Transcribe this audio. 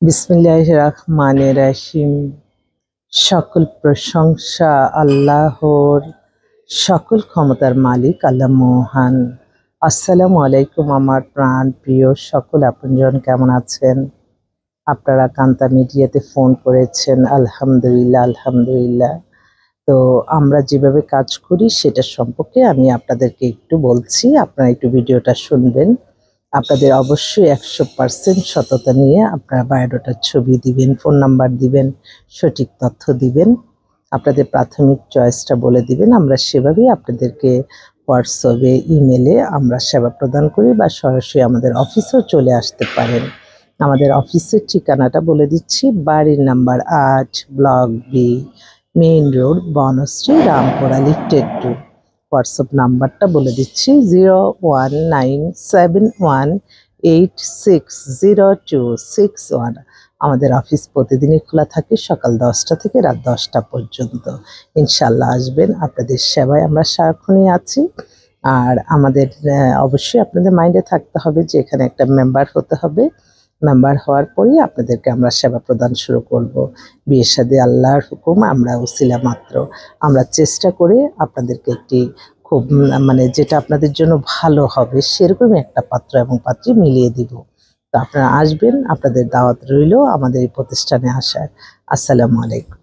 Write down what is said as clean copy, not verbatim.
বিসমিল্লাহির রহমানির রহিম। সকল প্রশংসা আল্লাহর, সকল ক্ষমতার মালিক আল্লাহ মহান। আসসালামু আলাইকুম আমার প্রাণ প্রিয় সকল আপনজন, কেমন আছেন? আপনারা কান্তা মিডিয়াতে ফোন করেছেন, আলহামদুলিল্লাহ আলহামদুলিল্লাহ। তো আমরা যেভাবে কাজ করি সেটা সম্পর্কে আমি আপনাদেরকে একটু বলছি, আপনারা একটু ভিডিওটা শুনবেন। আপনাদের অবশ্যই 100% সততা নিয়ে আপনারা বায়োডাটার ছবি দিবেন, ফোন নাম্বার দিবেন, সঠিক তথ্য দিবেন, আপনাদের প্রাথমিক চয়েসটা বলে দিবেন। আমরা সেভাবেই আপনাদেরকে হোয়াটসঅ্যাপে, ইমেলে আমরা সেবা প্রদান করি, বা সরাসরি আমাদের অফিসেও চলে আসতে পারেন। আমাদের অফিসের ঠিকানাটা বলে দিচ্ছি। বাড়ির number 8, block B, main road, Banasree, Rampura, lifted 2। WhatsApp নাম্বারটা বলে দিচ্ছি 01971860261। আমাদের অফিস প্রতিদিনই খোলা থাকে সকাল 10টা থেকে রাত 10টা পর্যন্ত। ইনশাল্লাহ আসবেন, আপনাদের সেবায় আমরা সারাক্ষণই আছি। আর আমাদের অবশ্যই আপনাদের মাইন্ডে থাকতে হবে যে এখানে একটা মেম্বার হতে হবে। মেম্বার হওয়ার পরেই আপনাদেরকে আমরা সেবা প্রদান শুরু করব। বিয়ের সাথে আল্লাহর হুকুম, আমরা উসিলা মাত্র। আমরা চেষ্টা করে আপনাদেরকে একটি খুব মানে যেটা আপনাদের জন্য ভালো হবে সেরকমই একটা পাত্র এবং পাত্রী মিলিয়ে দিব। তো আপনারা আসবেন, আপনাদের দাওয়াত রইল আমাদের এই প্রতিষ্ঠানে আসার। আসসালামু আলাইকুম।